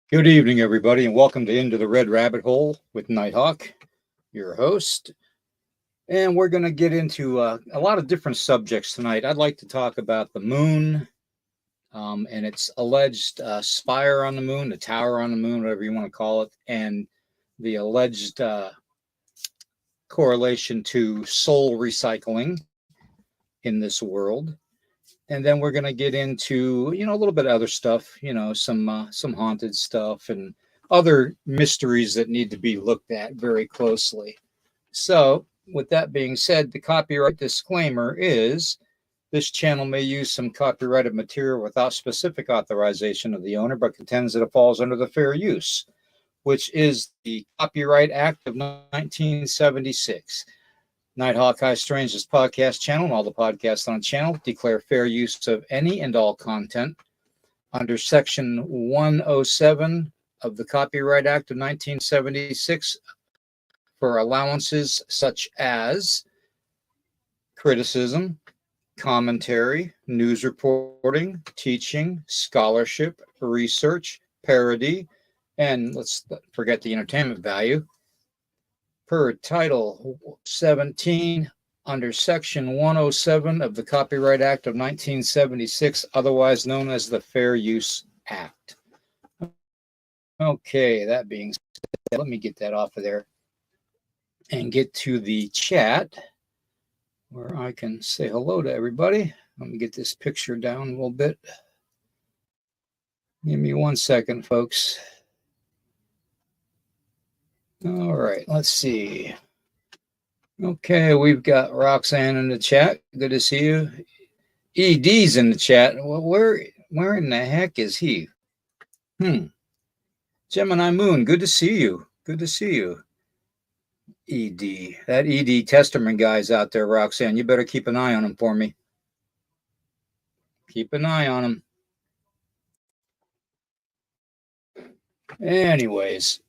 Good evening, everybody, and welcome to Into the Red Rabbit Hole with Nighthawk, your host. And we're going to get into a lot of different subjects tonight. I'd like to talk about the moon and its alleged spire on the moon, the tower on the moon, whatever you want to call it, and the alleged correlation to soul recycling in this world. And then we're going to get into a little bit of other stuff, some haunted stuff and other mysteries that need to be looked at very closely. So with that being said, the copyright disclaimer is this channel may use some copyrighted material without specific authorization of the owner, but contends that it falls under the fair use, which is the Copyright Act of 1976. Nighthawk High Strange's podcast channel and all the podcasts on the channel declare fair use of any and all content under Section 107 of the Copyright Act of 1976 for allowances such as criticism, commentary, news reporting, teaching, scholarship, research, parody, and let's forget the entertainment value. Per Title 17 under Section 107 of the Copyright Act of 1976, otherwise known as the Fair Use Act. Okay, that being said, let me get that off of there and get to the chat where I can say hello to everybody. Let me get this picture down a little bit. Give me 1 second, folks. All right, let's see. Okay, we've got Roxanne in the chat. Good to see you. ED's in the chat. Well, where in the heck is he? Gemini Moon, good to see you. Good to see you. ED. That ED Testerman guy's out there, Roxanne. You better keep an eye on him for me. Keep an eye on him. Anyways,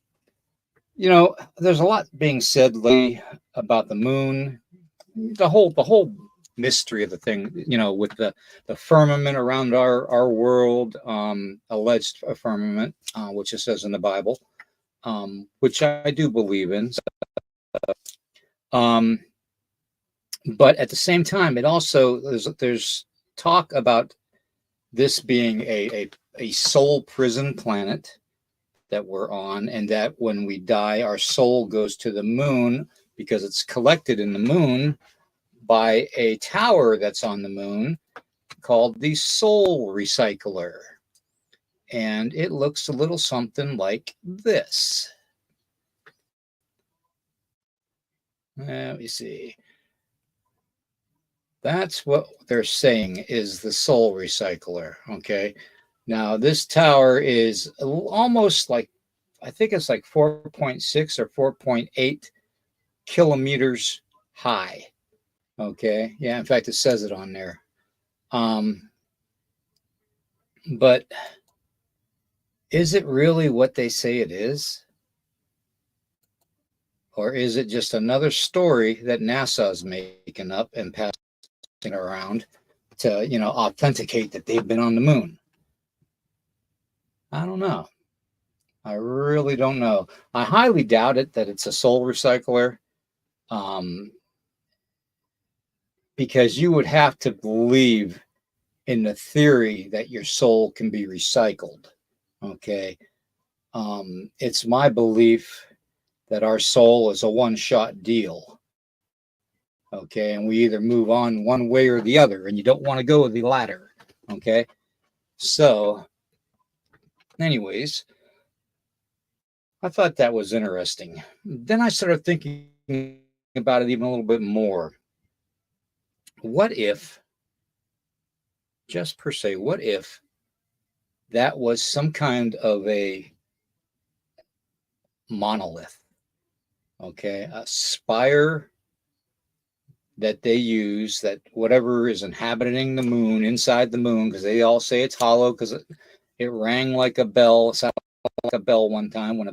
there's a lot being said lately about the moon, the whole mystery of the thing, with the firmament around our world, alleged firmament, which it says in the Bible, which I do believe in. But at the same time, it also there's talk about this being a soul prison planet that we're on, and that when we die, our soul goes to the moon because it's collected in the moon by a tower that's on the moon called the Soul Recycler. And it looks a little something like this. Let me see. That's what they're saying is the Soul Recycler. Okay. Now, this tower is almost like, I think it's like 4.6 or 4.8 kilometers high. Okay. Yeah. In fact, it says it on there. But is it really what they say it is? Or is it just another story that NASA is making up and passing around to, authenticate that they've been on the moon? I don't know. I really don't know. I highly doubt it that it's a soul recycler, because you would have to believe in the theory that your soul can be recycled. Okay. It's my belief that our soul is a one-shot deal. Okay. And we either move on one way or the other, and you don't want to go with the latter. Okay. So, anyways, I thought that was interesting. Then I started thinking about it even a little bit more. What if, just per se, what if that was some kind of a monolith? Okay, a spire that they use, that whatever is inhabiting the moon, inside the moon, because they all say it's hollow because it rang like a bell. It sounded like a bell one time when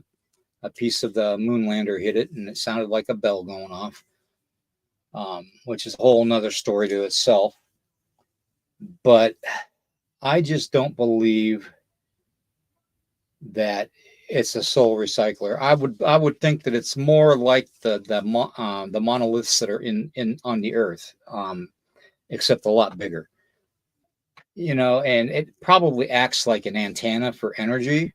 a piece of the moon lander hit it, and it sounded like a bell going off, which is a whole nother story to itself. But I just don't believe that it's a soul recycler. I would think that it's more like the monoliths that are in on the Earth, except a lot bigger. And it probably acts like an antenna for energy.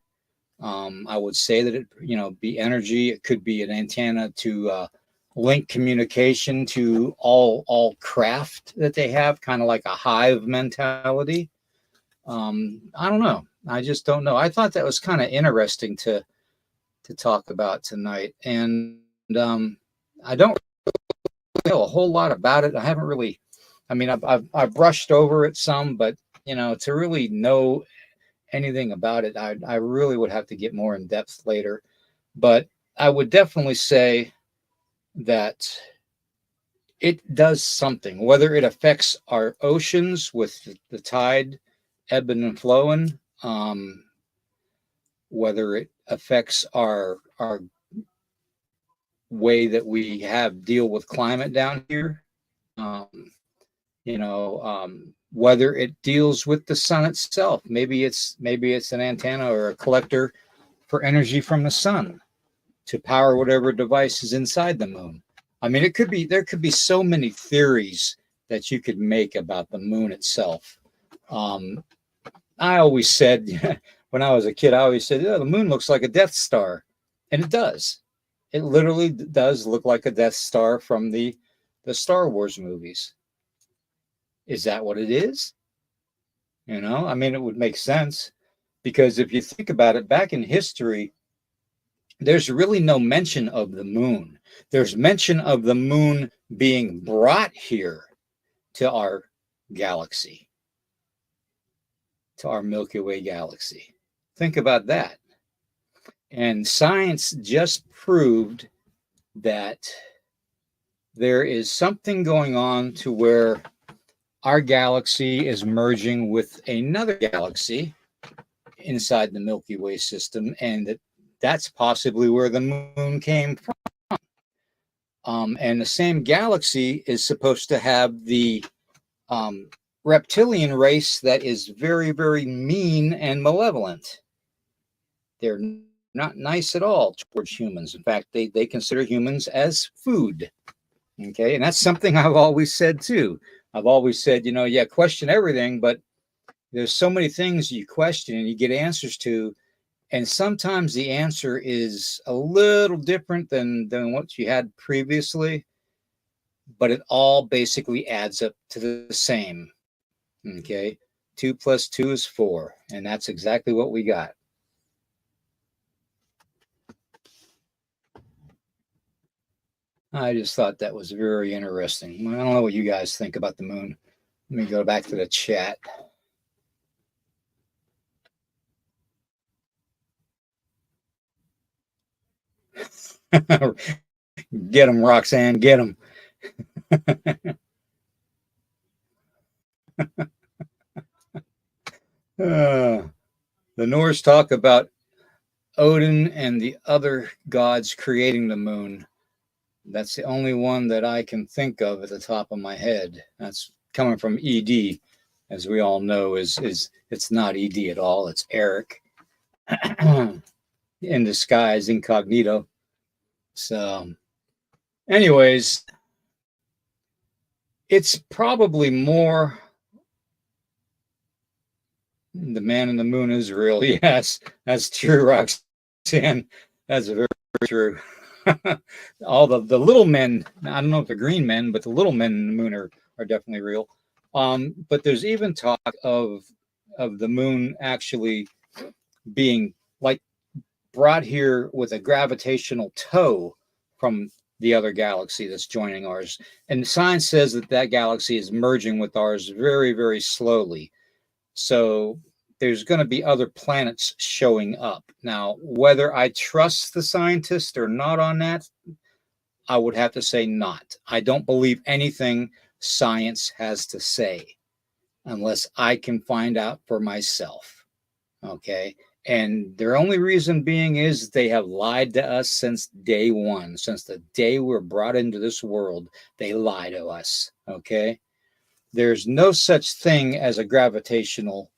I would say that it, be energy. It could be an antenna to link communication to all craft that they have, kind of like a hive mentality. I don't know. I just don't know. I thought that was kind of interesting to talk about tonight, and I don't know a whole lot about it. I haven't really. I mean, I've brushed over it some, but to really know anything about it, I really would have to get more in depth later. But I would definitely say that it does something, whether it affects our oceans with the tide ebbing and flowing, whether it affects our way that we have deal with climate down here, whether it deals with the sun itself. Maybe it's an antenna or a collector for energy from the sun to power whatever device is inside the moon. I mean, there could be so many theories that you could make about the moon itself. I always said when I was a kid, I always said, the moon looks like a Death Star, and it does. It literally does look like a Death Star from the Star Wars movies. Is that what it is? I mean, it would make sense, because if you think about it, back in history, there's really no mention of the moon. There's mention of the moon being brought here to our galaxy, to our Milky Way galaxy. Think about that. And science just proved that there is something going on to where our galaxy is merging with another galaxy inside the Milky Way system, and that's possibly where the moon came from. And the same galaxy is supposed to have the reptilian race that is very, very mean and malevolent. They're not nice at all towards humans. In fact, they consider humans as food. Okay, and that's something I've always said too. I've always said, question everything, but there's so many things you question and you get answers to, and sometimes the answer is a little different than what you had previously, but it all basically adds up to the same. Okay, 2 + 2 is 4, and that's exactly what we got. I just thought that was very interesting. I don't know what you guys think about the moon. Let me go back to the chat. Get them, Roxanne, get them. The Norse talk about Odin and the other gods creating the moon. That's the only one that I can think of at the top of my head. That's coming from ED, as we all know, is it's not ED at all. It's Eric in disguise, incognito. So, anyways, it's probably more the man in the moon is real. Yes, that's true, Roxanne. That's very true. All the little men, I don't know if they're green men, but the little men in the moon are definitely real. But there's even talk of the moon actually being like brought here with a gravitational tow from the other galaxy that's joining ours. And science says that galaxy is merging with ours very, very slowly. So there's going to be other planets showing up. Now, whether I trust the scientist or not on that, I would have to say not. I don't believe anything science has to say unless I can find out for myself. Okay. And their only reason being is they have lied to us since day one. Since the day we're brought into this world, they lie to us. Okay. There's no such thing as a gravitational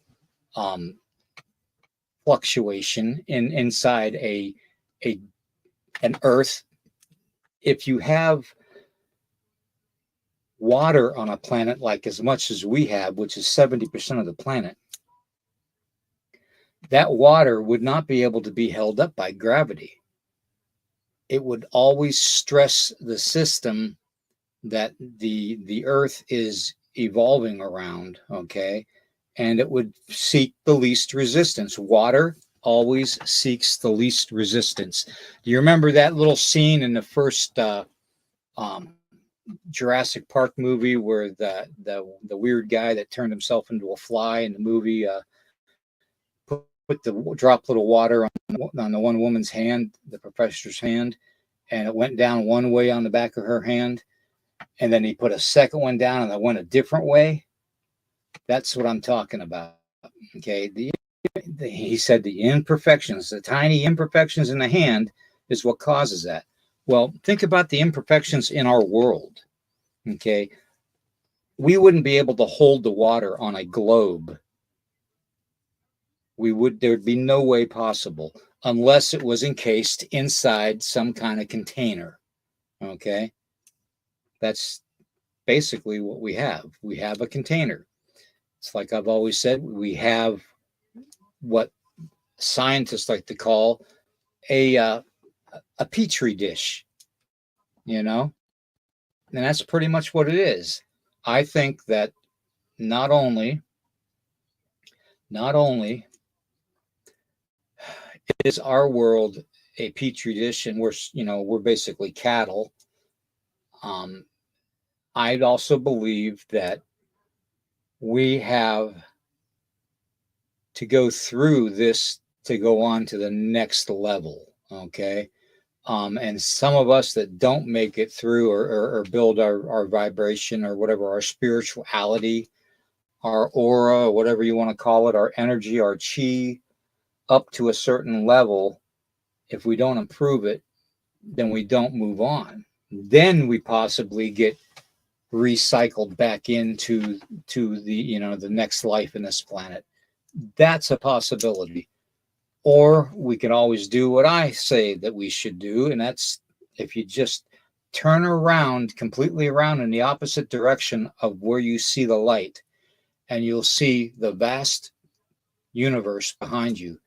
fluctuation inside a an Earth. If you have water on a planet like as much as we have, which is 70% of the planet, that water would not be able to be held up by gravity. It would always stress the system that the Earth is evolving around, okay? And it would seek the least resistance. Water always seeks the least resistance. Do you remember that little scene in the first um, Jurassic Park movie where the weird guy that turned himself into a fly in the movie put the droplet of water on the one woman's hand, the professor's hand, and it went down one way on the back of her hand, and then he put a second one down and it went a different way? That's what I'm talking about. Okay, he said the imperfections, the tiny imperfections in the hand, is what causes that. Well, think about the imperfections in our world. Okay, we wouldn't be able to hold the water on a globe. There'd be no way possible unless it was encased inside some kind of container. Okay, that's basically what we have. We have a container. It's like I've always said, we have what scientists like to call a petri dish, you know, and that's pretty much what it is. I think that not only is our world a petri dish, and we're basically cattle. I'd also believe that we have to go through this to go on to the next level. Okay. And some of us that don't make it through or build our vibration or whatever, our spirituality, our aura, whatever you want to call it, our energy, our chi, up to a certain level, if we don't improve it, then we don't move on. Then we possibly get recycled back into the next life in this planet. That's a possibility. Or we can always do what I say that we should do, and that's if you just turn around, completely around in the opposite direction of where you see the light, and you'll see the vast universe behind you.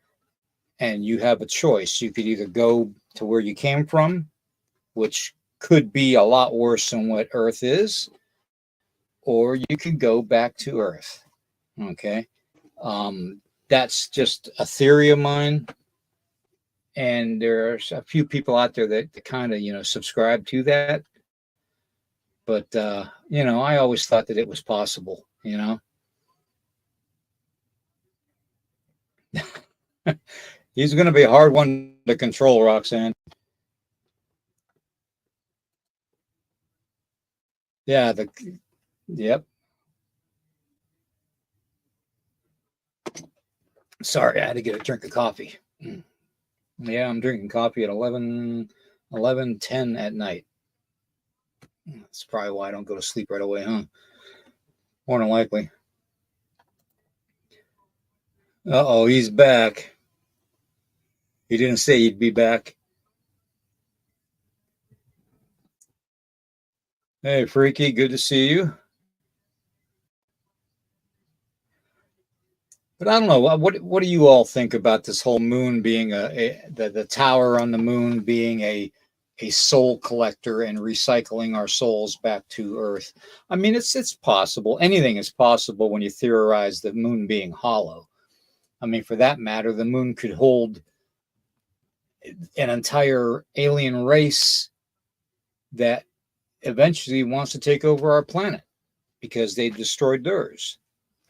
And you have a choice. You could either go to where you came from, which could be a lot worse than what Earth is, or you could go back to Earth. Okay. That's just a theory of mine. And there's a few people out there that kind of, subscribe to that. But, I always thought that it was possible, He's going to be a hard one to control, Roxanne. Yeah, yep. Sorry, I had to get a drink of coffee. Yeah, I'm drinking coffee at 11:10 at night. That's probably why I don't go to sleep right away, huh? More than likely. Uh-oh, he's back. He didn't say he'd be back. Hey, Freaky, good to see you. But I don't know, what do you all think about this whole moon being the tower on the moon being a soul collector and recycling our souls back to Earth? I mean, it's possible. Anything is possible when you theorize the moon being hollow. I mean, for that matter, the moon could hold an entire alien race that eventually wants to take over our planet because they destroyed theirs.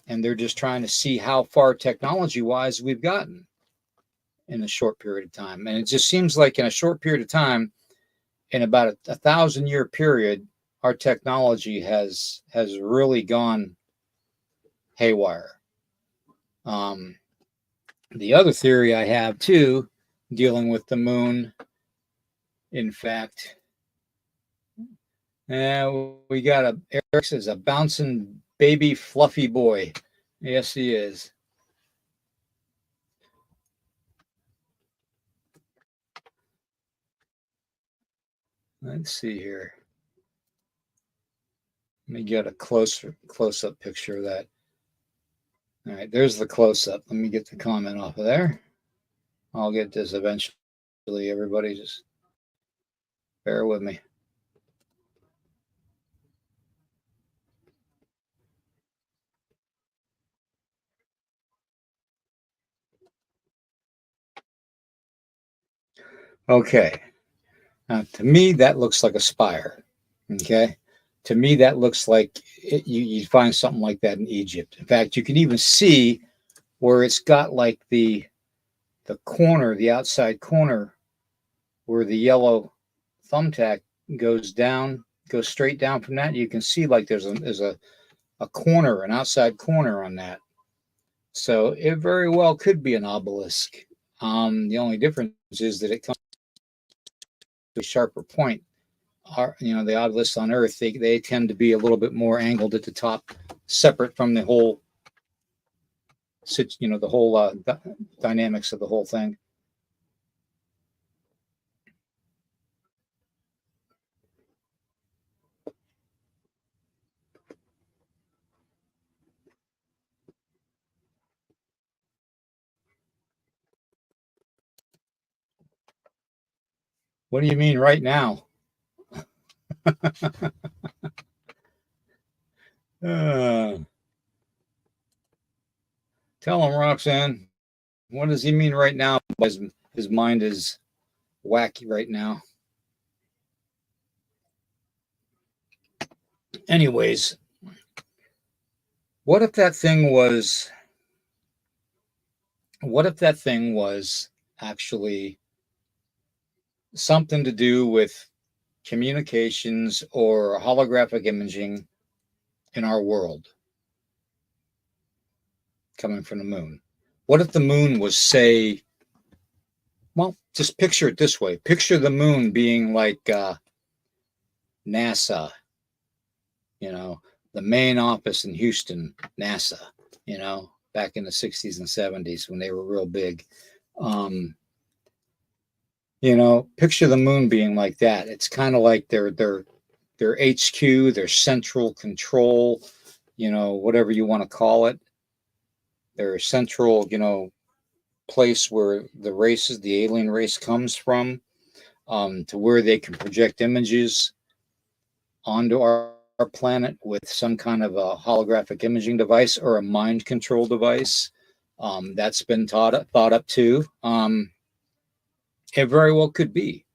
And they're just trying to see how far technology-wise we've gotten in a short period of time. And it just seems like in a short period of time, in about a 1,000-year period, our technology has really gone haywire. The other theory I have too, dealing with the moon, in fact, we got Eric says a bouncing baby fluffy boy. Yes, he is. Let's see here. Let me get a close-up picture of that. All right, there's the close-up. Let me get the comment off of there. I'll get this eventually. Everybody just bear with me. Okay. Now, to me, that looks like a spire. Okay. To me, that looks like you'd find something like that in Egypt. In fact, you can even see where it's got like the corner, the outside corner, where the yellow thumbtack goes down, goes straight down from that. You can see like there's a corner, an outside corner on that. So it very well could be an obelisk. The only difference is that it comes to a sharper point. The obelisks on Earth, they tend to be a little bit more angled at the top, separate from the whole, the whole dynamics of the whole thing. What do you mean right now? uh, Tell him, Roxanne. What does he mean right now? His mind is wacky right now. Anyways, what if that thing was actually something to do with communications or holographic imaging in our world coming from the moon? What if the moon was, say, well, just picture it this way. Picture the moon being like NASA, the main office in Houston, NASA, back in the 60s and 70s when they were real big. Picture the moon being like that. It's kind of like their HQ, their central control, whatever you want to call it. Their central, place where the alien race comes from, to where they can project images onto our planet with some kind of a holographic imaging device or a mind control device. That's been thought up too. It very well could be.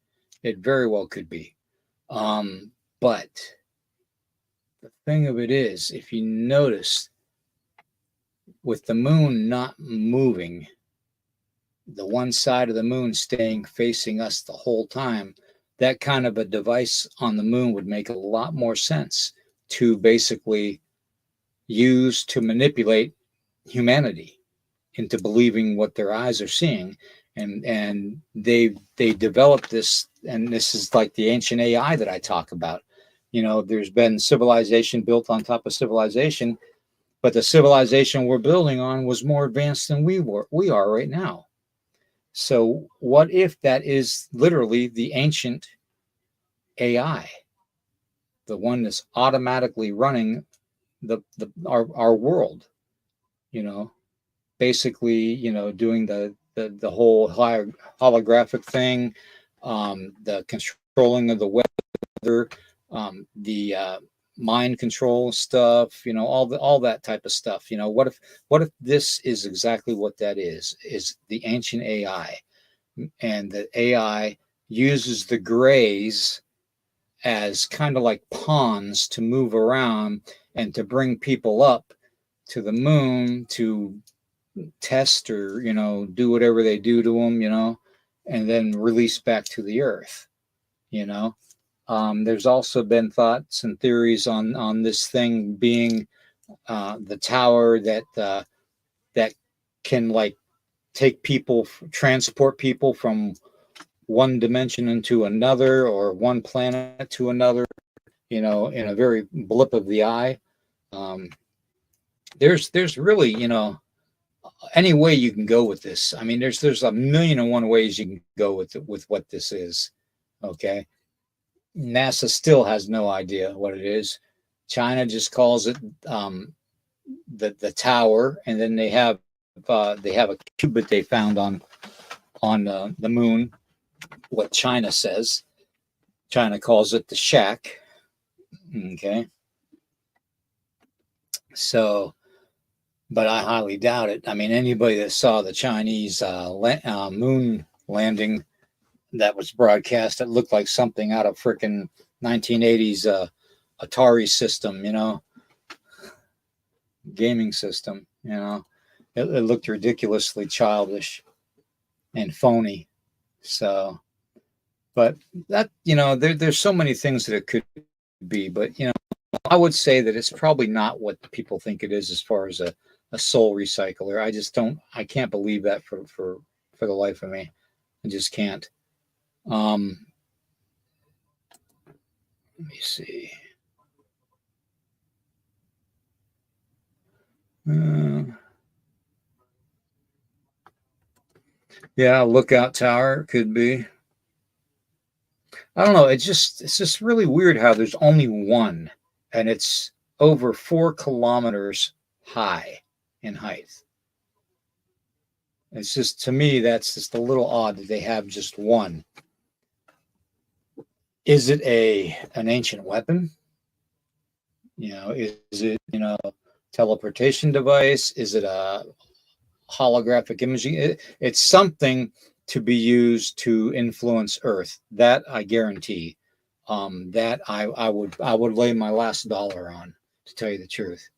It very well could be. But the thing of it is, if you notice, with the moon not moving, the one side of the moon staying facing us the whole time, that kind of a device on the moon would make a lot more sense to basically use to manipulate humanity into believing what their eyes are seeing. And they developed this, and this is like the ancient AI that I talk about. There's been civilization built on top of civilization, but the civilization we're building on was more advanced than we are right now. So what if that is literally the ancient AI, the one that's automatically running our world, basically, doing the whole holographic thing, the controlling of the weather, the mind control stuff, all that type of stuff. What if this is exactly what that is the ancient AI, and the AI uses the grays as kind of like pawns to move around and to bring people up to the moon to test or do whatever they do to them, and then release back to the earth. There's also been thoughts and theories on this thing being the tower that can like transport people from one dimension into another, or one planet to another, in a very blip of the eye. There's really, any way you can go with this. I mean, there's a million and one ways you can go with what this is. Okay. NASA still has no idea what it is. China just calls it the tower, and then they have a cube that they found on the moon. What China says, China calls it the shack. Okay, so but I highly doubt it. I mean, anybody that saw the Chinese moon landing that was broadcast, it looked like something out of freaking 1980s Atari system, gaming system. It looked ridiculously childish and phony. So, but that there's so many things that it could be, but I would say that it's probably not what people think it is as far as a soul recycler. I can't believe that for the life of me. I just can't. Let me see. Yeah, lookout tower could be. I don't know. It's just really weird how there's only one, and it's over 4 kilometers high in height. It's just, to me, that's just a little odd that they have just one. Is it an ancient weapon? Is it teleportation device? Is it a holographic imaging? It's something to be used to influence Earth. That I guarantee. That I would lay my last dollar on, to tell you the truth.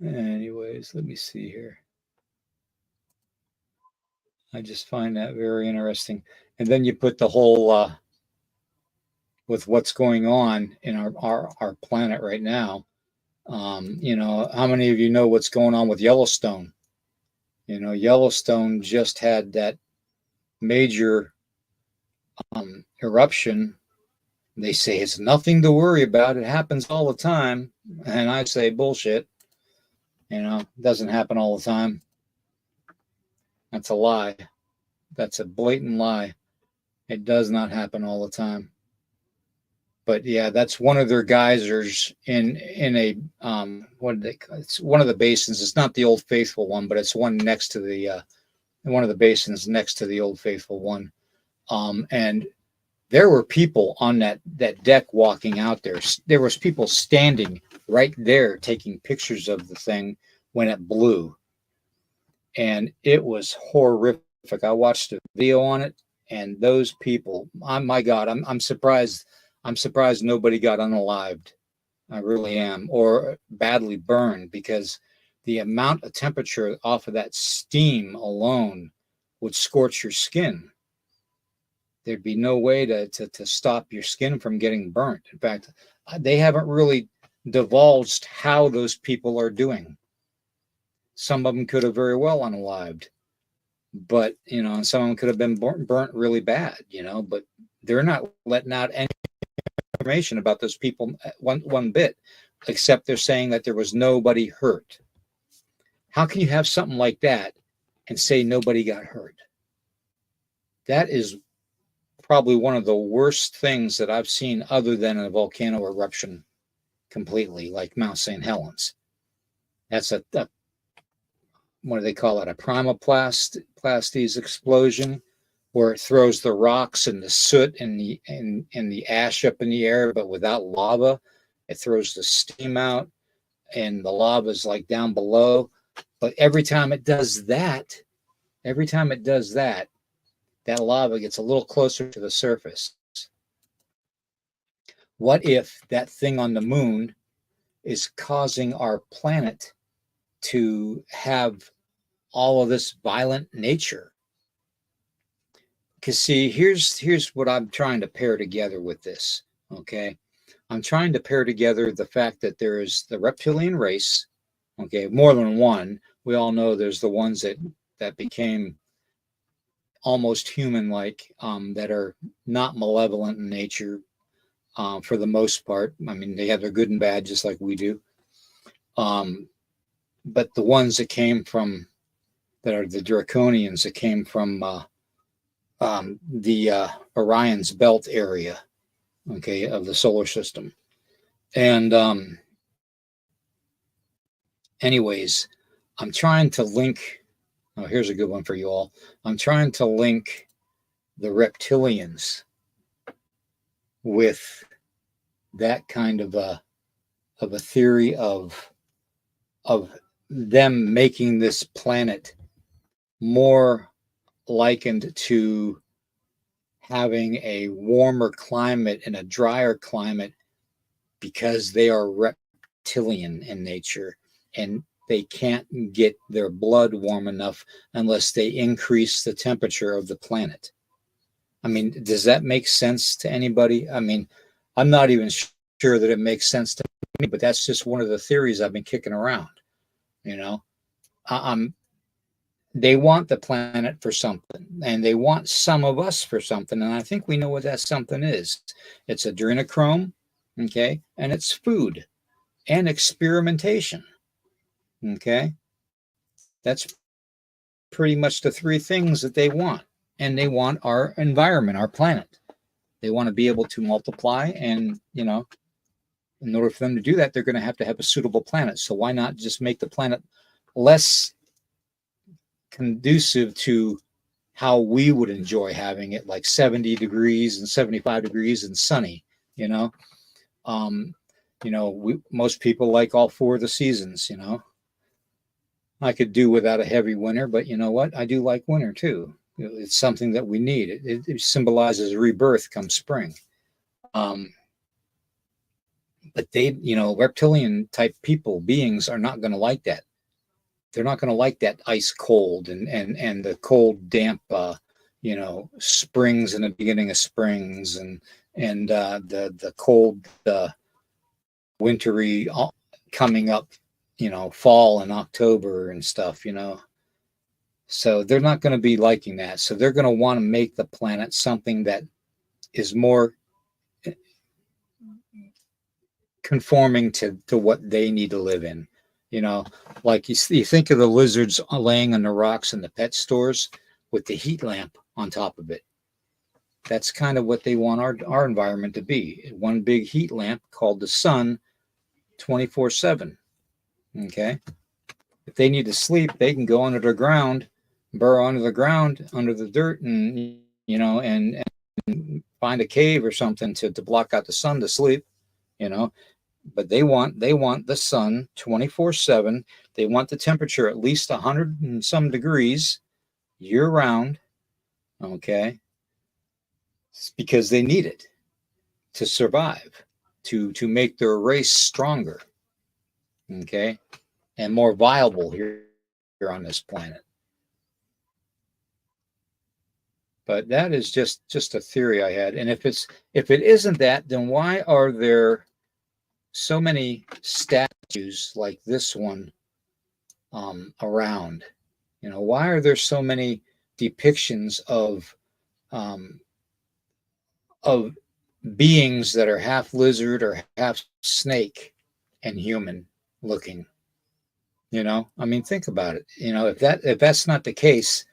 Anyways, let me see here. I just find that very interesting. And then you put the whole with what's going on in our planet right now. How many of you know what's going on with Yellowstone? Yellowstone just had that major eruption. They say it's nothing to worry about. It happens all the time. And I say bullshit. It doesn't happen all the time. That's a lie. That's a blatant lie. It does not happen all the time. But yeah, that's one of their geysers in a what did they call it? It's one of the basins. It's not the Old Faithful one, but it's one next to the one of the basins next to the Old Faithful one. And there were people on that deck walking out there. There was people standing right there taking pictures of the thing when it blew, and it was horrific. I watched a video on it, and those people, my God, I'm surprised. I'm surprised nobody got unalived. I really am, or badly burned, because the amount of temperature off of that steam alone would scorch your skin. There'd be no way to stop your skin from getting burnt. In fact, they haven't really divulged how those people are doing. Some of them could have very well unalived, but and some of them could have been burnt really bad, but they're not letting out any information about those people one bit, except they're saying that there was nobody hurt. How can you have something like that and say nobody got hurt? That is probably one of the worst things that I've seen, other than a volcano eruption completely, like Mount St. Helens. That's a what do they call it? A primoplasties explosion, where it throws the rocks and the soot and the ash up in the air, but without lava. It throws the steam out, and the lava is like down below. But every time it does that, that lava gets a little closer to the surface. What if that thing on the moon is causing our planet to have all of this violent nature? Because see, here's what I'm trying to pair together with this. Okay, I'm trying to pair together the fact that there is the reptilian race. Okay, more than one. We all know there's the ones that became almost human-like, that are not malevolent in nature, for the most part. I mean, they have their good and bad, just like we do. Um, but the ones that came from that are the draconians that came from the Orion's belt area, okay, of the solar system. And anyways, I'm trying to link. Oh, here's a good one for you all. I'm trying to link the reptilians with that kind of a theory of them making this planet more likened to having a warmer climate and a drier climate because they are reptilian in nature and they can't get their blood warm enough unless they increase the temperature of the planet. I mean, does that make sense to anybody? I mean, I'm not even sure that it makes sense to me, but that's just one of the theories I've been kicking around. You know, I'm they want the planet for something and they want some of us for something. And I think we know what that something is. It's adrenochrome, okay, and it's food and experimentation, okay. That's pretty much the three things that they want. And they want our environment, our planet. They want to be able to multiply. And, you know, in order for them to do that, they're going to have a suitable planet. So why not just make the planet less conducive to how we would enjoy having it, like 70 degrees and 75 degrees and sunny, you know? Um, most people like all four of the seasons, you know. I could do without a heavy winter, but you know what? I do like winter too. It's something that we need. It symbolizes rebirth come spring. Um, but they, reptilian type people, beings are not going to like that. They're not going to like that ice cold and the cold, damp, springs in the beginning of springs and the cold, wintry coming up, fall and October and stuff, So they're not going to be liking that. So they're going to want to make the planet something that is more conforming to what they need to live in. Like you think of the lizards laying on the rocks in the pet stores with the heat lamp on top of it. That's kind of what they want our environment to be. One big heat lamp called the sun 24/7. Okay. If they need to sleep, they can go under the ground, burrow under the ground, under the dirt, and and find a cave or something to block out the sun to sleep, But they want the sun 24/7. They want the temperature at least 100 and some degrees year round. Okay. It's because they need it to survive, to make their race stronger. Okay. And more viable here on this planet. But that is just a theory I had. And if it isn't that, then why are there so many statues like this one around? Why are there so many depictions of beings that are half lizard or half snake and human looking? I mean, think about it. If that's not the case,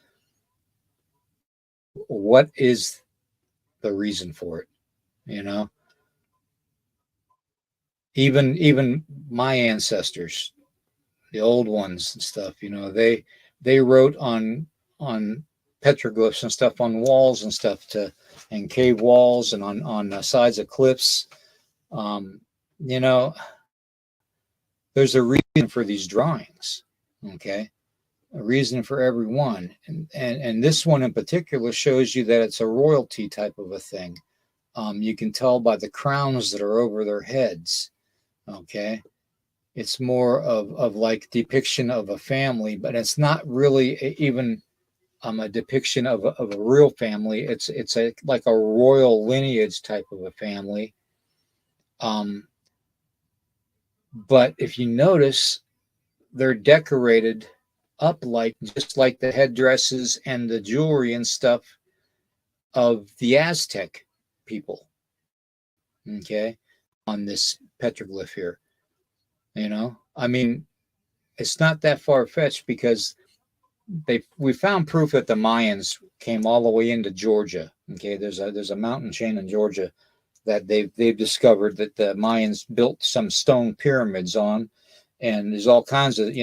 what is the reason for it? Even my ancestors, the old ones and stuff, they wrote on petroglyphs and stuff on walls and stuff and cave walls and on the sides of cliffs. You know, there's a reason for these drawings. Okay. A reason for every one. And this one in particular shows you that it's a royalty type of a thing. You can tell by the crowns that are over their heads. Okay. It's more of like depiction of a family, but it's not really even a depiction of a real family. It's like a royal lineage type of a family. But if you notice, they're decorated up like just like the headdresses and the jewelry and stuff of the Aztec people. okay, on this petroglyph here. I mean, it's not that far fetched because we found proof that the Mayans came all the way into Georgia. Okay, there's a mountain chain in Georgia that they've discovered that the Mayans built some stone pyramids on, and there's all kinds of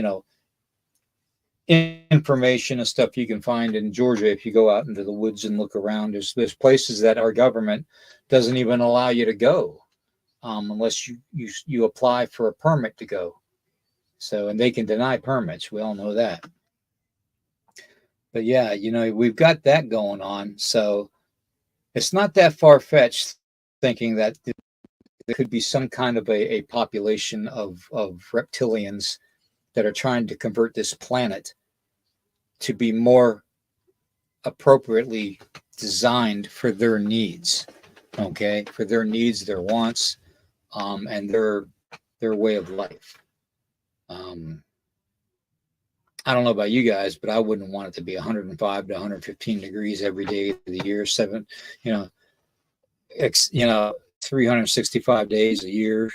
information and stuff you can find in Georgia if you go out into the woods and look around. There's places that our government doesn't even allow you to go unless you apply for a permit to go. So, and they can deny permits. We all know that. But yeah, we've got that going on. So it's not that far fetched thinking that there could be some kind of a population of reptilians that are trying to convert this planet to be more appropriately designed for their needs. Okay, for their needs, their wants, and their way of life. I don't know about you guys, but I wouldn't want it to be 105 to 115 degrees every day of the year, 365 days a year,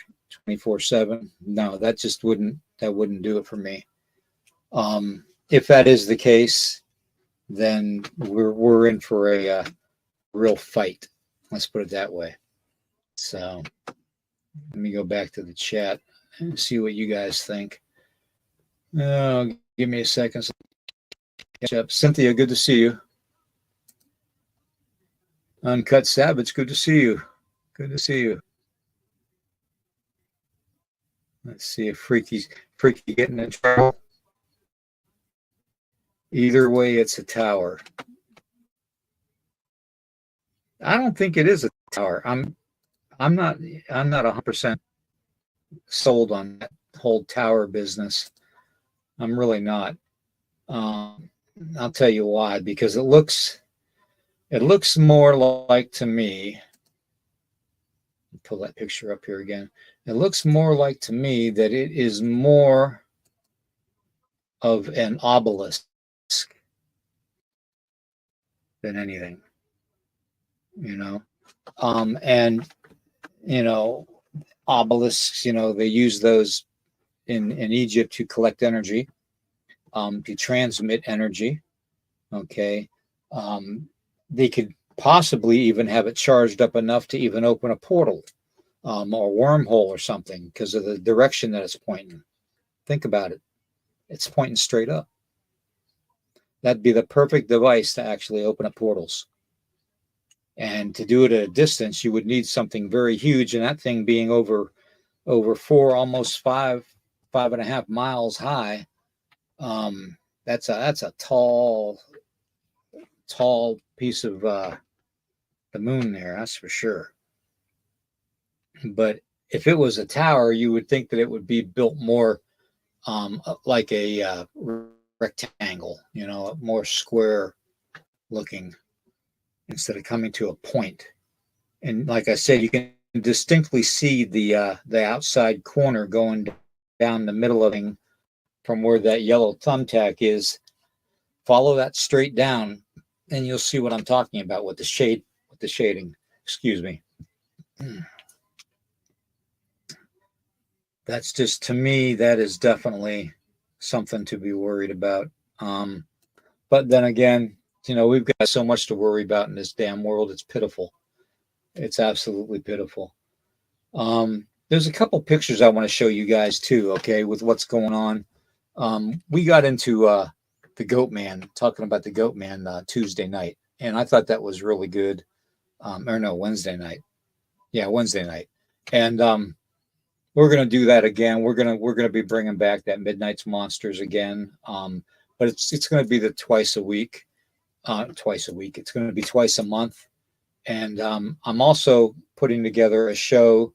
24/7. No, that just wouldn't do it for me. If that is the case, then we're in for a real fight. Let's put it that way. So let me go back to the chat and see what you guys think. Give me a second. Catch up. Cynthia, good to see you. Uncut Savage, good to see you. Good to see you. Let's see if Freaky getting in trouble. Either way, it's a tower. I don't think it is a tower. I'm not 100% sold on that whole tower business. I'm really not. I'll tell you why. Because it looks more like, to me. Pull that picture up here again. It looks more like to me that it is more of an obelisk than anything. And obelisks, they use those in Egypt to collect energy, to transmit energy. Okay. They could possibly even have it charged up enough to even open a portal or wormhole or something because of the direction that it's pointing. Think about it. It's pointing straight up. That'd be the perfect device to actually open up portals. And to do it at a distance, you would need something very huge, and that thing being over 4, almost 5.5 miles high. That's a tall piece of the moon there, that's for sure. But if it was a tower, you would think that it would be built more like a rectangle, more square looking, instead of coming to a point. And like I said, you can distinctly see the outside corner going down the middle of it from where that yellow thumbtack is. Follow that straight down, and you'll see what I'm talking about with the shading. Excuse me. That's just, to me, that is definitely something to be worried about. But then again, we've got so much to worry about in this damn world. It's pitiful. It's absolutely pitiful. There's a couple pictures I want to show you guys too, okay, with what's going on. We got into the Goat Man, talking about the Goat Man Tuesday night, and I thought that was really good. Wednesday night. Yeah, Wednesday night. And we're going to do that again. We're going to be bringing back that Midnight's Monsters again. But it's going to be the twice a week. It's going to be twice a month. And I'm also putting together a show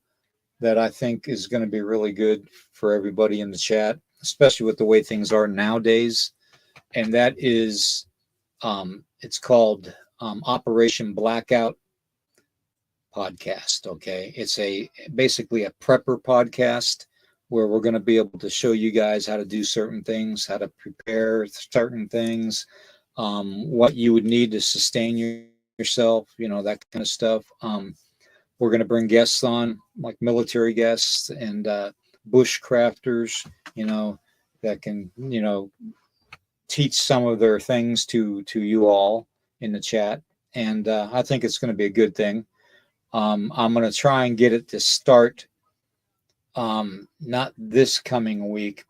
that I think is going to be really good for everybody in the chat, especially with the way things are nowadays. And that is, it's called Operation Blackout Podcast. Okay. It's basically a prepper podcast where we're going to be able to show you guys how to do certain things, how to prepare certain things, what you would need to sustain yourself, that kind of stuff. we're going to bring guests on, like military guests and bushcrafters, that can, teach some of their things to you all in the chat. And I think it's going to be a good thing. I'm going to try and get it to start not this coming week,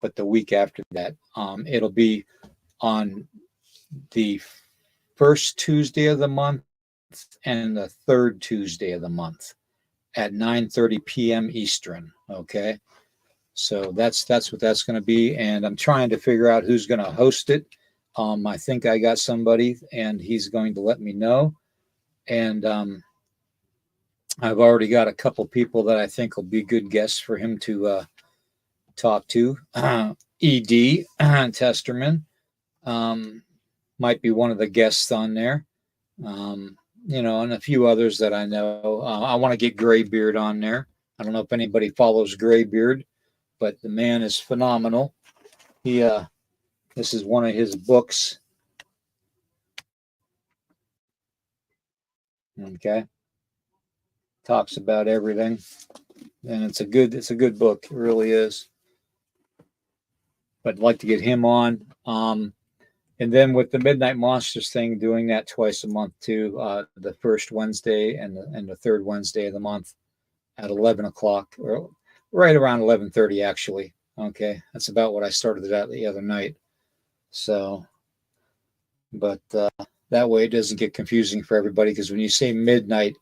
but the week after that. It'll be on the first Tuesday of the month and the third Tuesday of the month at 9:30 p.m. Eastern. Okay. So that's what that's going to be. And I'm trying to figure out who's going to host it. I think I got somebody and he's going to let me know. And I've already got a couple people that I think will be good guests for him to talk to. ED Testerman might be one of the guests on there. And a few others that I know. I want to get Graybeard on there. I don't know if anybody follows Graybeard, but the man is phenomenal. This is one of his books. Okay. Talks about everything. And it's a good book. It really is. But I'd like to get him on. And then with the Midnight Monsters thing, doing that twice a month too, the first Wednesday and the third Wednesday of the month at 11 o'clock, or right around 11:30 actually. Okay, that's about what I started it at the other night. So, but that way it doesn't get confusing for everybody, because when you say midnight,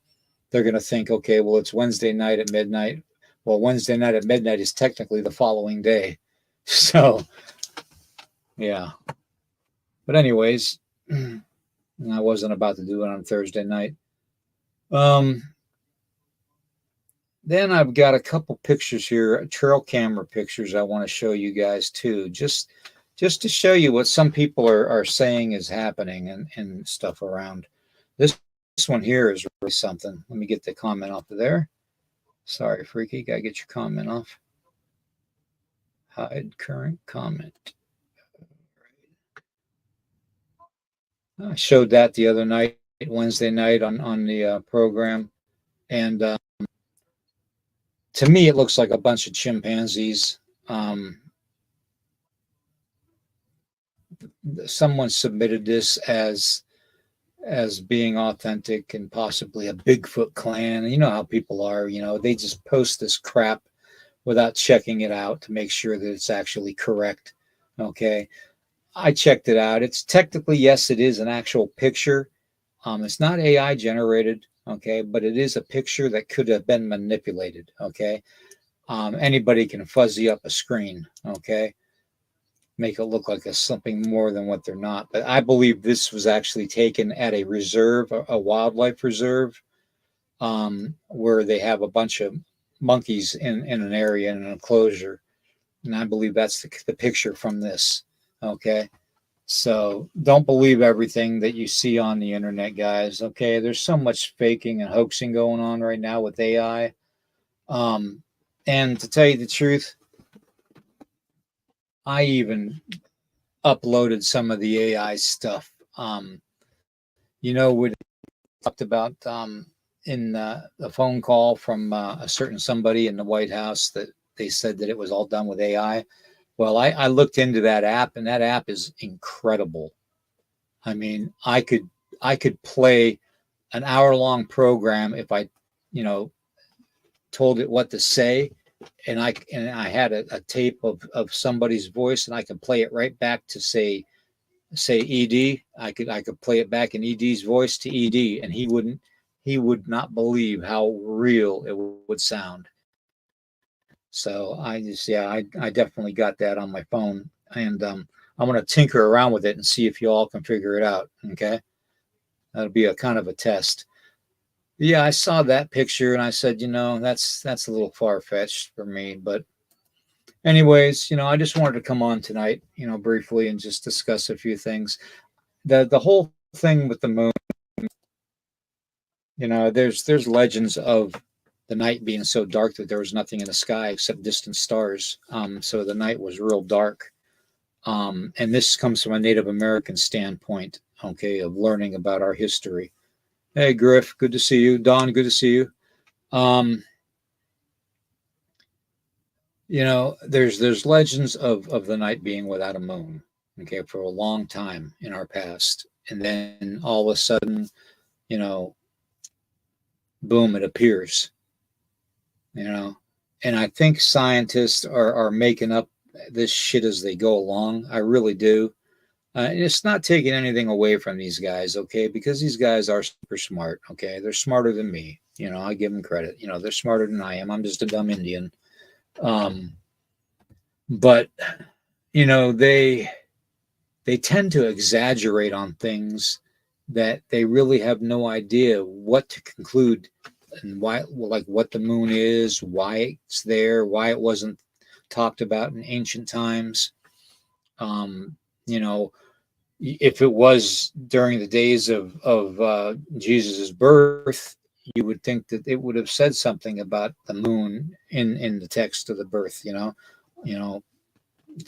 they're going to think, okay, well, it's Wednesday night at midnight. Well, Wednesday night at midnight is technically the following day. So, yeah. But anyways, I wasn't about to do it on Thursday night. Then I've got a couple pictures here, trail camera pictures I want to show you guys too, just to show you what some people are saying is happening and stuff around. This one here is really something. Let me get the comment off of there. Sorry, Freaky, gotta get your comment off. Hide current comment. I showed that the other night, Wednesday night on the program, and to me it looks like a bunch of chimpanzees. Someone submitted this as being authentic and possibly a Bigfoot clan. You know how people are, they just post this crap without checking it out to make sure that it's actually correct. Okay. I checked it out. It's technically, yes, it is an actual picture. It's not AI generated, okay, but it is a picture that could have been manipulated, okay. Anybody can fuzzy up a screen, okay, make it look like something more than what they're not. But I believe this was actually taken at a reserve, a wildlife reserve, where they have a bunch of monkeys in an area, in an enclosure, and I believe that's the picture from this. Okay, so don't believe everything that you see on the internet, guys. Okay, there's so much faking and hoaxing going on right now with AI. And to tell you the truth, I even uploaded some of the AI stuff. We talked about in a phone call from a certain somebody in the White House that they said that it was all done with AI. Well, I looked into that app, and that app is incredible. I mean, I could play an hour-long program if I, told it what to say, and I had a tape of somebody's voice, and I could play it right back to say ED. I could play it back in ED's voice to ED, and he would not believe how real it would sound. So I definitely got that on my phone, and I'm going to tinker around with it and see if you all can figure it out. Okay. That'll be a kind of a test. Yeah. I saw that picture and I said, that's a little far-fetched for me, but anyways, I just wanted to come on tonight, briefly and just discuss a few things. The whole thing with the moon, there's legends of the night being so dark that there was nothing in the sky except distant stars. So the night was real dark. And this comes from a Native American standpoint, okay, of learning about our history. Hey, Griff, good to see you. Don, good to see you. Um, there's legends of the night being without a moon, okay, for a long time in our past. And then all of a sudden, you know, boom, it appears, you know. And I think scientists are making up this shit as they go along. I really do. It's not taking anything away from these guys, okay? Because these guys are super smart, okay? They're smarter than me. I give them credit. They're smarter than I am. I'm just a dumb Indian. Um, but they tend to exaggerate on things that they really have no idea what to conclude and why, like what the moon is, why it's there, why it wasn't talked about in ancient times. Um, you know, if it was during the days of Jesus's birth, you would think that it would have said something about the moon in the text of the birth. The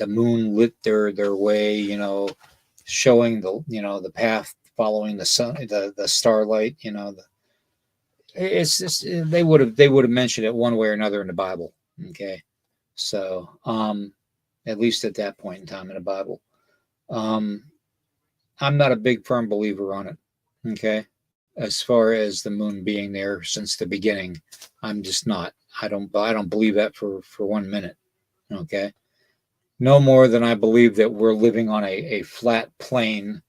moon lit their way. Showing the path, following the sun, the starlight. It's just they would have mentioned it one way or another in the Bible. Okay, so at least at that point in time in the Bible. I'm not a big firm believer on it. Okay. As far as the moon being there since the beginning, I'm just not. I don't believe that for 1 minute. Okay. No more than I believe that we're living on a flat plane.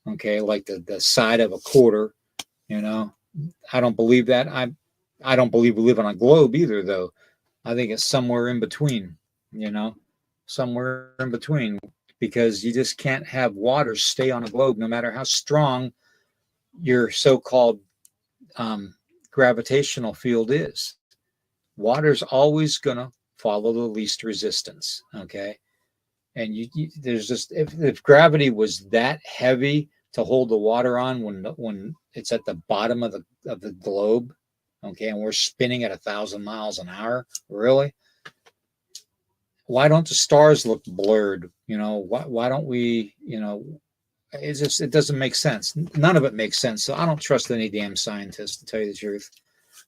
Okay. Like the side of a quarter, you know, I don't believe that. I don't believe we live on a globe either, though. I think it's somewhere in between, you know, somewhere in between, because you just can't have water stay on a globe no matter how strong your so-called um, gravitational field is. Water's always going to follow the least resistance. Okay. And there's just, if gravity was that heavy to hold the water on when it's at the bottom of the globe, okay, and we're spinning at 1,000 miles an hour, really, why don't the stars look blurred? Why don't we, it doesn't make sense. None of it makes sense. So I don't trust any damn scientist, to tell you the truth.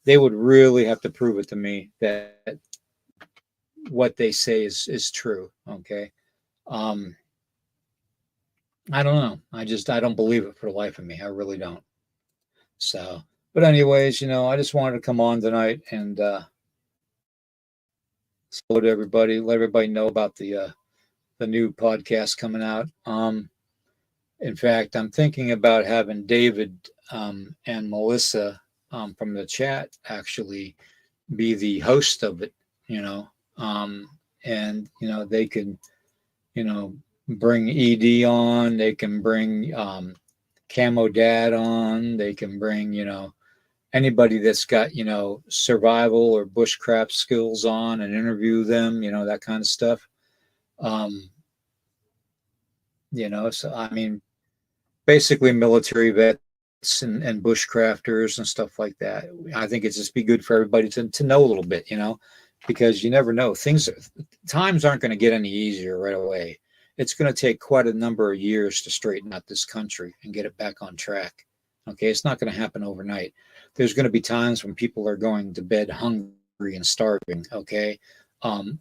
They would really have to prove it to me that what they say is true. Okay. um I don't know. I don't believe it for the life of me. I really don't. So, but anyways, I just wanted to come on tonight and hello to everybody, let everybody know about the new podcast coming out. In fact, I'm thinking about having David and Melissa from the chat actually be the host of it, and they could, you know, bring ED on, they can bring Camo Dad on, they can bring, anybody that's got, survival or bushcraft skills on and interview them, that kind of stuff. Um, so I mean, basically military vets and bushcrafters and stuff like that. I think it'd just be good for everybody to know a little bit, because you never know. Times aren't going to get any easier right away. It's going to take quite a number of years to straighten out this country and get it back on track. Okay, it's not going to happen overnight. There's going to be times when people are going to bed hungry and starving. Okay,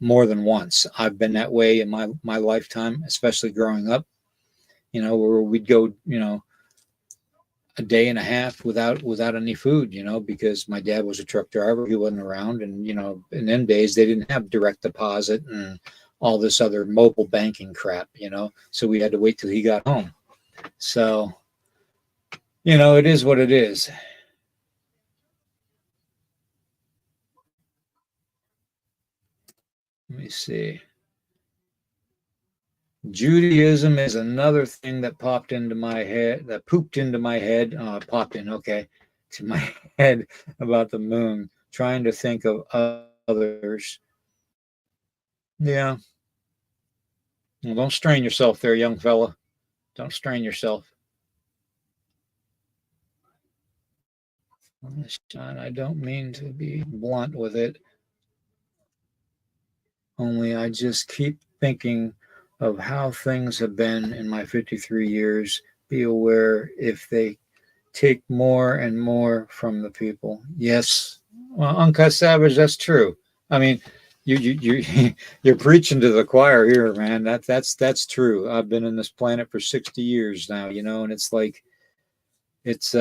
more than once. I've been that way in my lifetime, especially growing up. Where we'd go, a day and a half without any food, because my dad was a truck driver. He wasn't around. And, in them days, they didn't have direct deposit and all this other mobile banking crap, so we had to wait till he got home. So, it is what it is. Let me see. Judaism is another thing that popped into my head, popped in, okay, to my head about the moon, trying to think of others. Yeah. Well, don't strain yourself there, young fella. Don't strain yourself. I don't mean to be blunt with it. Only I just keep thinking of how things have been in my 53 years. Be aware if they take more and more from the people. Yes, Well, Uncut Savage, that's true. I mean, you you're preaching to the choir here, man. That's true. I've been in this planet for 60 years now, and it's like it's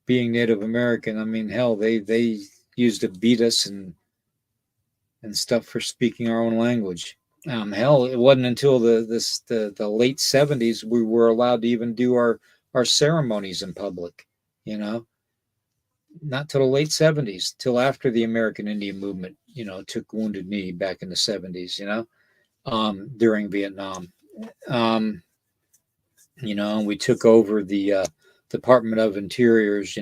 being Native American. I mean, hell, they used to beat us and stuff for speaking our own language. Hell, it wasn't until the late 70s we were allowed to even do our ceremonies in public. You know, not till the late 70s, till after the American Indian movement, took Wounded Knee back in the 70s. During Vietnam. Um, we took over the Department of Interior's,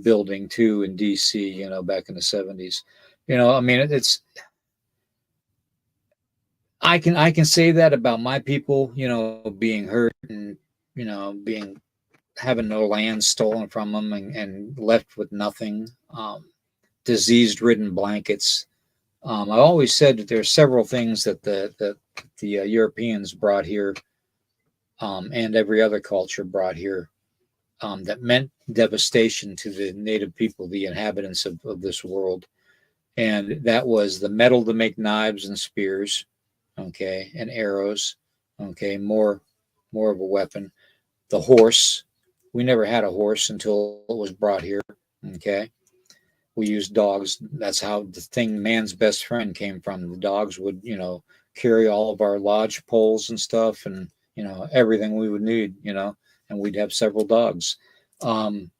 building too in DC, back in the 70s. I mean, it's I can say that about my people, being hurt and being having no land stolen from them and left with nothing, disease ridden blankets. I always said that there's several things that the Europeans brought here, and every other culture brought here, that meant devastation to the native people, the inhabitants of this world. And that was the metal to make knives and spears, okay, and arrows, okay, more of a weapon. The horse, we never had a horse until it was brought here, okay. We used dogs. That's how the thing man's best friend came from. The dogs would, carry all of our lodge poles and stuff, and everything we would need, and we'd have several dogs. Um,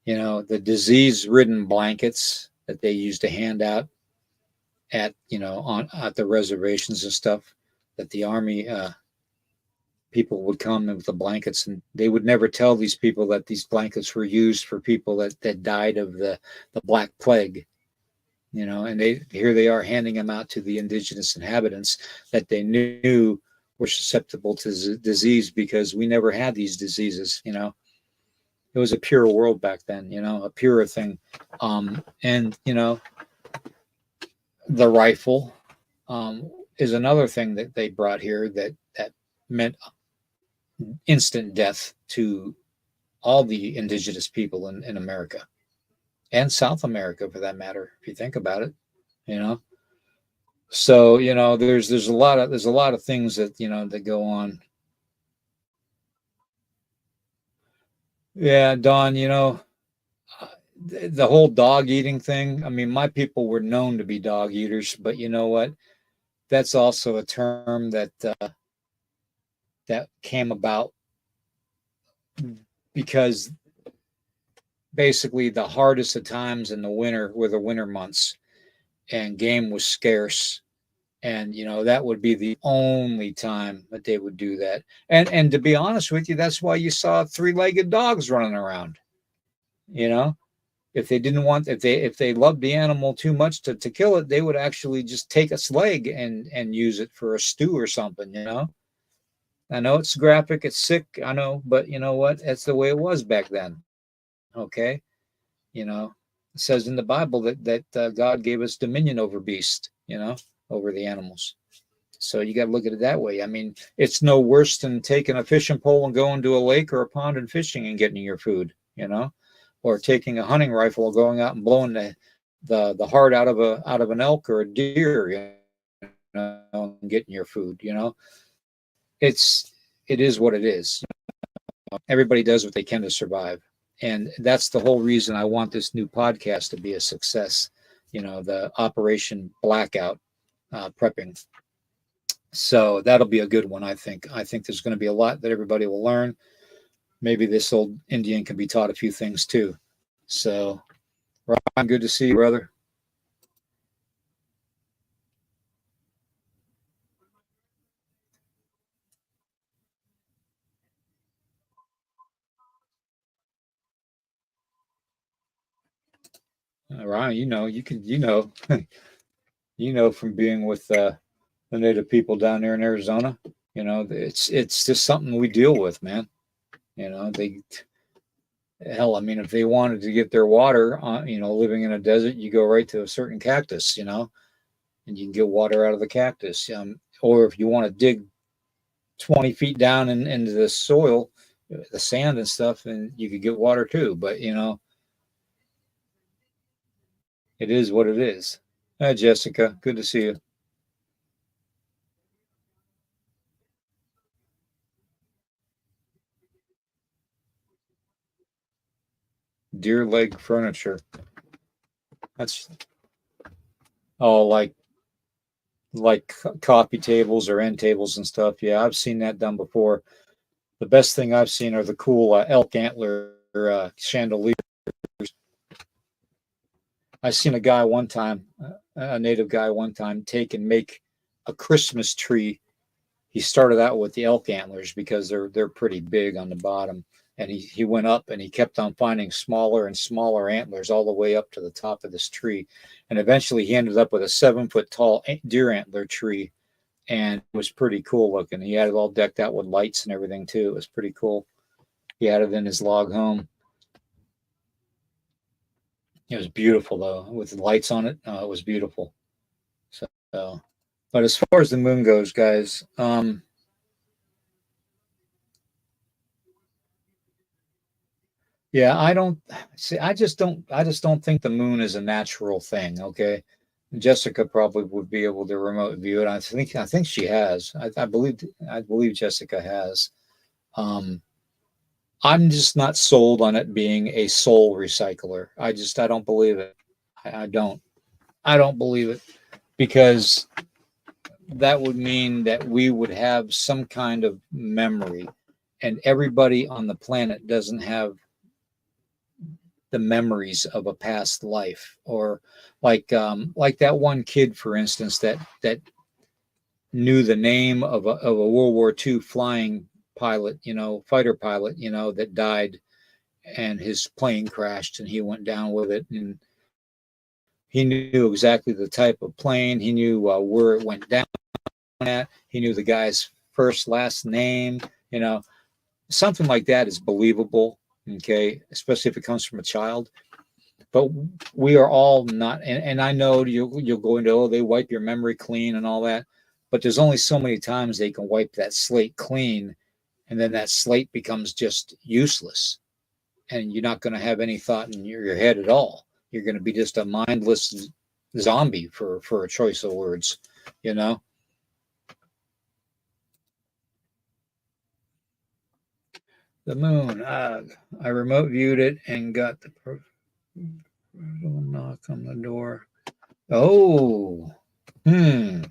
the disease-ridden blankets that they used to hand out at the reservations and stuff, that the army people would come with the blankets, and they would never tell these people that these blankets were used for people that died of the Black Plague. And here they are handing them out to the indigenous inhabitants that they knew were susceptible to disease, because we never had these diseases. It was a pure world back then, a purer thing. And the rifle, is another thing that they brought here that meant instant death to all the indigenous people in America and South America, for that matter, if you think about it. you know so there's a lot of things that go on. Yeah, Don, the whole dog eating thing. I mean, my people were known to be dog eaters, but you know what, that's also a term that came about because basically the hardest of times in the winter were the winter months, and game was scarce, and that would be the only time that they would do that. And to be honest with you, that's why you saw three-legged dogs running around. you know if they didn't want if they loved the animal too much to kill it, they would actually just take its leg and use it for a stew or something. I know it's graphic, it's sick, I know, but you know what, that's the way it was back then. Okay. you know it says in the Bible that God gave us dominion over beasts, over the animals. So you got to look at it that way. I mean, it's no worse than taking a fishing pole and going to a lake or a pond and fishing and getting your food, or taking a hunting rifle and going out and blowing the heart out of an elk or a deer, and getting your food. It is what it is. Everybody does what they can to survive, and that's the whole reason I want this new podcast to be a success. The Operation Blackout, prepping. So that'll be a good one. I think there's going to be a lot that everybody will learn. Maybe this old Indian can be taught a few things too. So, Ryan, good to see you, brother. Ryan, you can, from being with the native people down there in Arizona. It's just something we deal with, man. They hell, I mean, if they wanted to get their water, living in a desert, you go right to a certain cactus, and you can get water out of the cactus. Or if you want to dig 20 feet down into the soil, the sand and stuff, and you could get water too. But It is what it is. Hi, Jessica. Good to see you. Deer leg furniture. That's oh, like coffee tables or end tables and stuff. Yeah, I've seen that done before. The best thing I've seen are the cool elk antler chandeliers. I seen a guy one time, a native guy one time, take and make a Christmas tree. He started out with the elk antlers because they're pretty big on the bottom, and he went up and he kept on finding smaller and smaller antlers all the way up to the top of this tree, and eventually he ended up with a 7 foot tall deer antler tree, and it was pretty cool looking. He had it all decked out with lights and everything too. It was pretty cool. He had it in his log home. It was beautiful though, with the lights on it. It was beautiful. So, but as far as the moon goes, guys, yeah, I don't see. I just don't think the moon is a natural thing. Okay, Jessica probably would be able to remote view it. I think she has. I believe Jessica has. Um, I'm just not sold on it being a soul recycler. I don't believe it. I don't. I don't believe it because that would mean that we would have some kind of memory, and everybody on the planet doesn't have the memories of a past life, or like that one kid, for instance, that knew the name of a World War II flying pilot, fighter pilot, that died, and his plane crashed and he went down with it, and he knew exactly the type of plane. He knew where it went down at. He knew the guy's first last name. You know, something like that is believable. Okay, especially if it comes from a child. But we are all not, and I know you'll go into, oh, they wipe your memory clean and all that, but there's only so many times they can wipe that slate clean, and then that slate becomes just useless, and you're not going to have any thought in your head at all. You're going to be just a mindless zombie, for a choice of words, you know. The moon. I remote viewed it and got the knock on the door. Oh, hmm,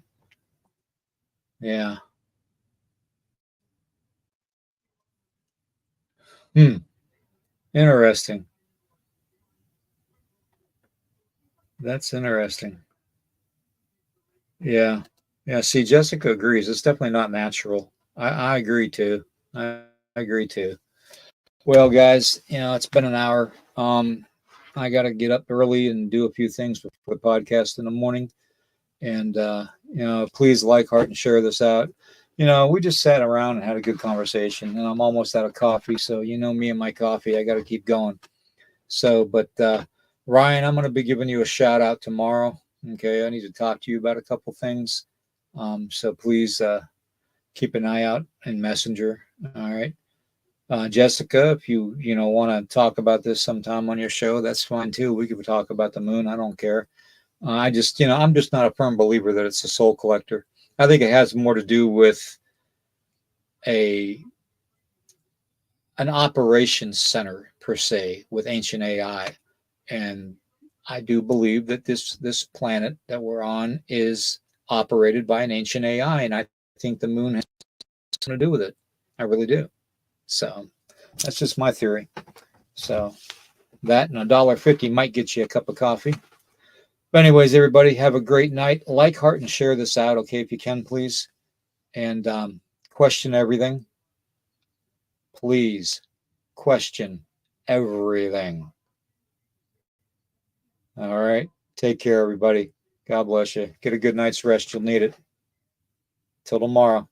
yeah, hmm, interesting. That's interesting. Yeah, yeah. See, Jessica agrees. It's definitely not natural. I agree too. I agree too. Well, guys, it's been an hour. I got to get up early and do a few things before the podcast in the morning. And please like, heart, and share this out. We just sat around and had a good conversation, and I'm almost out of coffee. So me and my coffee, I got to keep going. So, but Ryan, I'm going to be giving you a shout out tomorrow. Okay, I need to talk to you about a couple things. So please keep an eye out in Messenger. All right. Jessica, if you want to talk about this sometime on your show, that's fine too. We could talk about the moon. I don't care. I just, I'm just not a firm believer that it's a soul collector. I think it has more to do with a an operations center per se with ancient AI, and I do believe that this planet that we're on is operated by an ancient AI, and I think the moon has something to do with it. I really do. So that's just my theory. So that and $1.50 might get you a cup of coffee. But anyways, everybody have a great night. Like, heart, and share this out, okay, if you can, please. And question everything. Please question everything. All right. Take care, everybody. God bless you. Get a good night's rest. You'll need it. Till tomorrow.